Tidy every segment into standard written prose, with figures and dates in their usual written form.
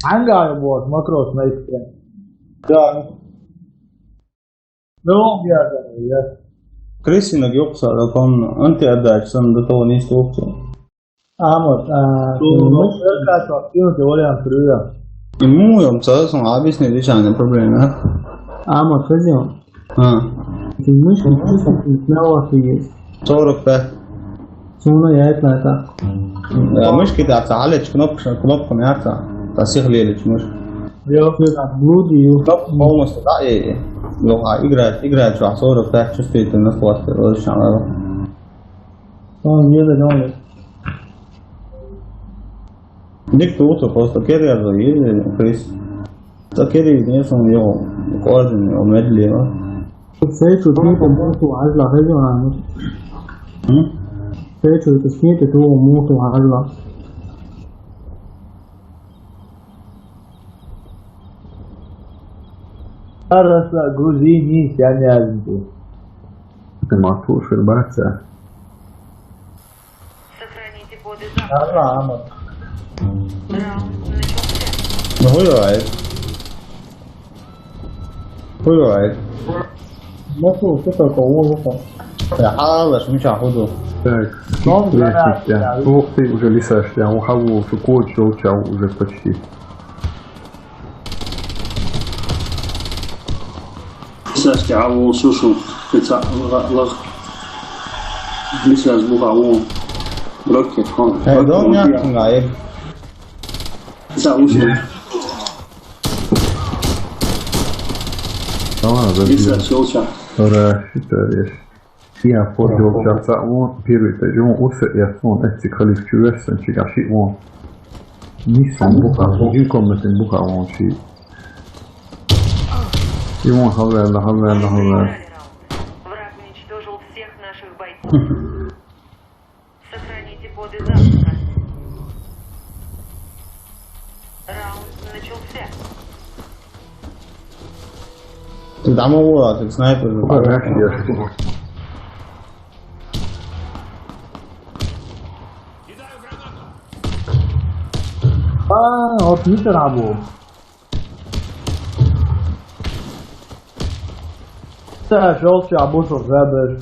Hangar volt makros melyikben? Да. Ну, я. Крысинок ёпсала кон антиадач сан до того низкого опцию. Ahmad, ты вариант привет. Ему ёпсала сон объяснили решение проблемы. Ahmad, хозяин. Ты мышки чувствуешь, смело ты есть. 45. Суна я это. مشكلة تاع تعالج كنوب ناعتا تصيغ ليلك مش Я في блуди. كنوب هو مستطاع لو إجرا شو عصور بتاع شو في الناس وقت وش عمله Он не задумал. ديك توصل просто كده يا زوجي كريس تكيري نيسون يوم قادم يوم مدلي Встречу ты муту ажла хозяина. Встречу ты с ней ты муту ажла. Араса грузини сянязинку. Ты матуш братца. Сохраните коды запуска. Ага, Раунд начался. ما هو رايد هو رايد муту что такое вот. يا حالش مش هاخده Так, ох ты уже лисаешь, я ухаву, шукот, чау уже почти. لسه تعاون سوسو بتاع لغ لسه بقى بلوكيت هون دون يعطي غايب بتاع وصل Ладно, لسه забил. سوسو Ora, считаешь. Я понял, что он первый этаж, он усе я сон, эти количество чигаshi он. Не сам буха, один комнате буха он чи. И он хавел. Враг уничтожил всех наших бойцов. Сохраните коды запуска. Раунд начался. تدعمه ورا سنايبر Ora, я что. вот не траву. Ты желчь обушу забер.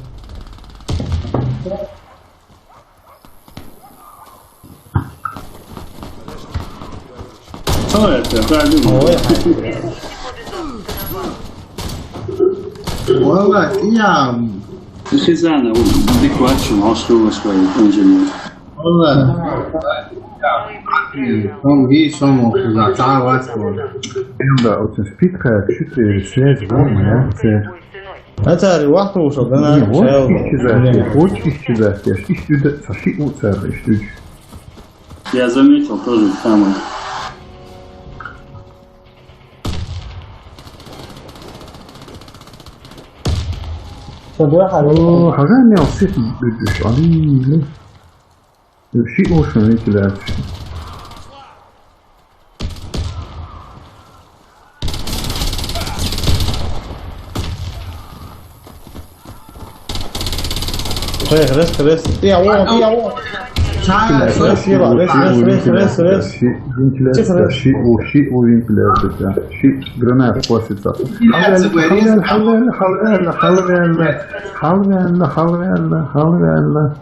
اه يا فعلا هو يا والله يا الخزانة بدك واتش معصلوه شوي انجنير والله هم هي شو за تعال Да, очень спитка, 4 связь, реакция. это واحد وشغلنا Не, вот исчезает, я исчезает, сошли у церкви, штуч. я заметил тоже самое صدق О, хаган я сит büdüş, ali. Şey olsun ikiler. ريس يا وون Şey o ventilatör. Şey granat posita. Halvella.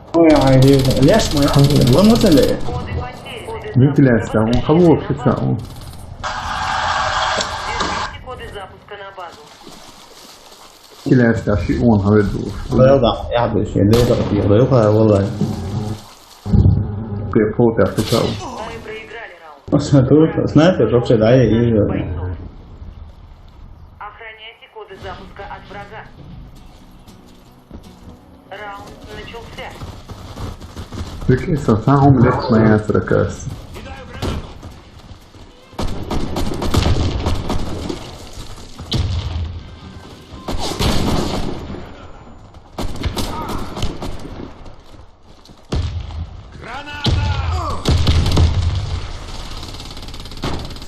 ليش ما يحمل والله مثلا Вентиляция, он хавок пицца. Держите коды запуска на базу. Вентиляция, şey on havedu. لا يوضع يعبد شيء لا يوضع والله Препота пицца. Мы проиграли раунд. тут снайпер вообще да и Бойцов. Охраняйте коды запуска от врага. Раунд начался. Прикинь, сам лет моя тракас.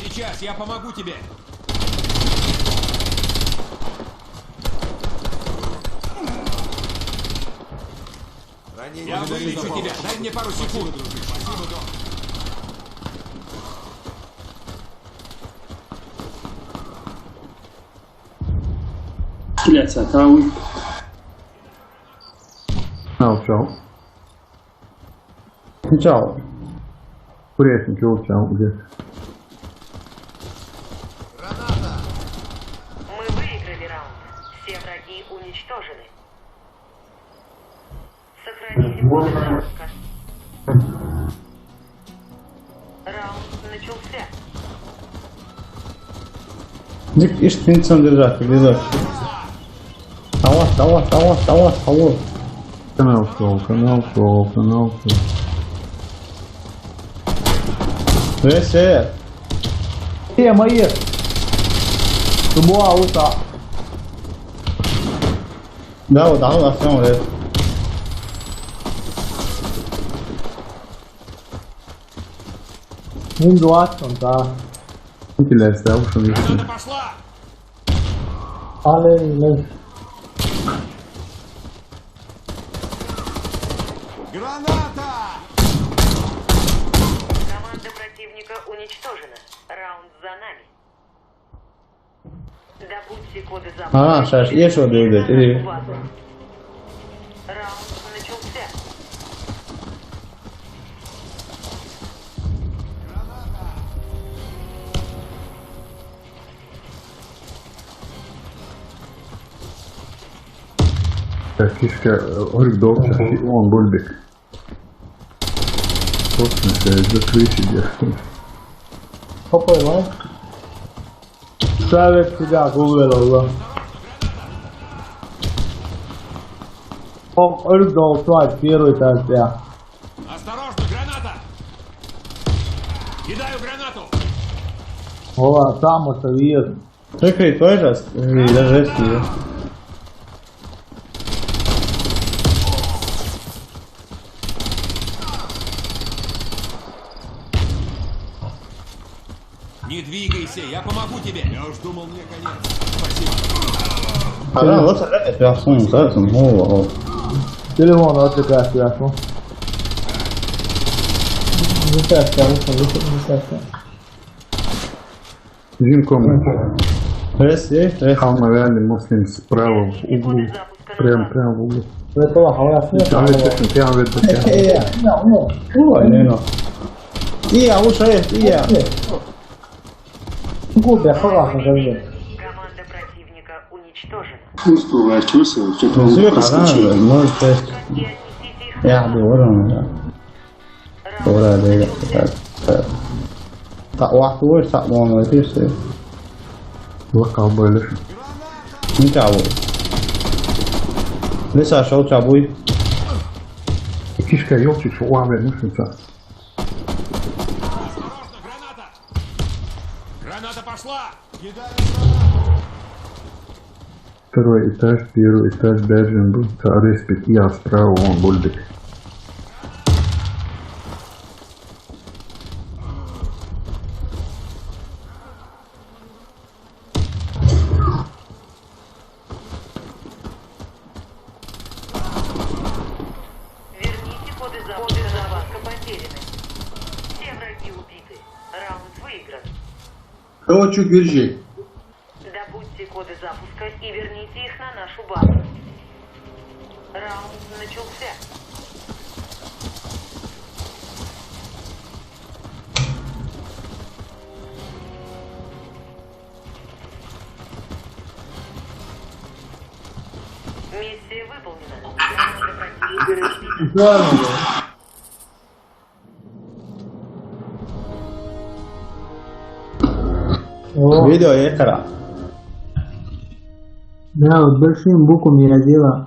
Сейчас я помогу тебе. Я вылечу тебя. Дай мне пару секунд. Спасибо, док. Piața Taui. Čau. Čau. Priekšniek, čau. Мы выиграли раунд. Все враги уничтожены. Сохраните коды запуска. Раунд начался. Dik işte insan держать, держать. Того. Канал шел. Весе. Мои! Тумуа, ута! Да,我打了3人。Nin duațon, da. Uite-le astea au și un Граната пошла! Ale, le. Граната! Команда противника уничтожена. Раунд за нами. Добудьте коды запуска. Шаш, ешь воду, блядь, иди. Раунд начался. Kişke ırk doğuşa on bulbik. Точно, закрыть идет. Hopay lan. Şöyle sıcak oluyor Allah. Irk doğusu var, первый тест ya. Осторожно, граната! Кидаю гранату! Ова, само se vije. Прикрыть твой раз и даже ее. Не двигайся, я помогу тебе! Я уж думал, мне конец. Спасибо. Adam o kadar etrafını zaten Allah. Telefonu açık yapıyorsun. Bir ses ya. Один комнат. Весе. Халма реально муслим справа в углу. Коды запуска Прям в углу. Ve tola havaya sınır. Там ведь прям ведь. Ой, ну. И уши, и. Bu be havasın tabii. Команда противника уничтожена. Успеваю чувствовать, что-то он Все, проскочил. может тест. И отнесите их Я говорю, да. Добрая дега. Так, waktu tak mau ngerti sih. Локал болишь. Ini cabut. Леса шел cabut. Кишка елчик, что уаме мышница. Осторожно, граната! Граната пошла! Кидаю гранату! Второй этаж, первый этаж, Бержин был. Респект, я справа, он бульбик. Верните коды запуска потеряны. Все враги убиты. Раунд выигран. Хочу держи. Добудьте коды запуска и верните их на нашу базу. Раунд начался. Миссия выполнена. Команда противника O, Video je ekran. da, od большим буквами я делаю.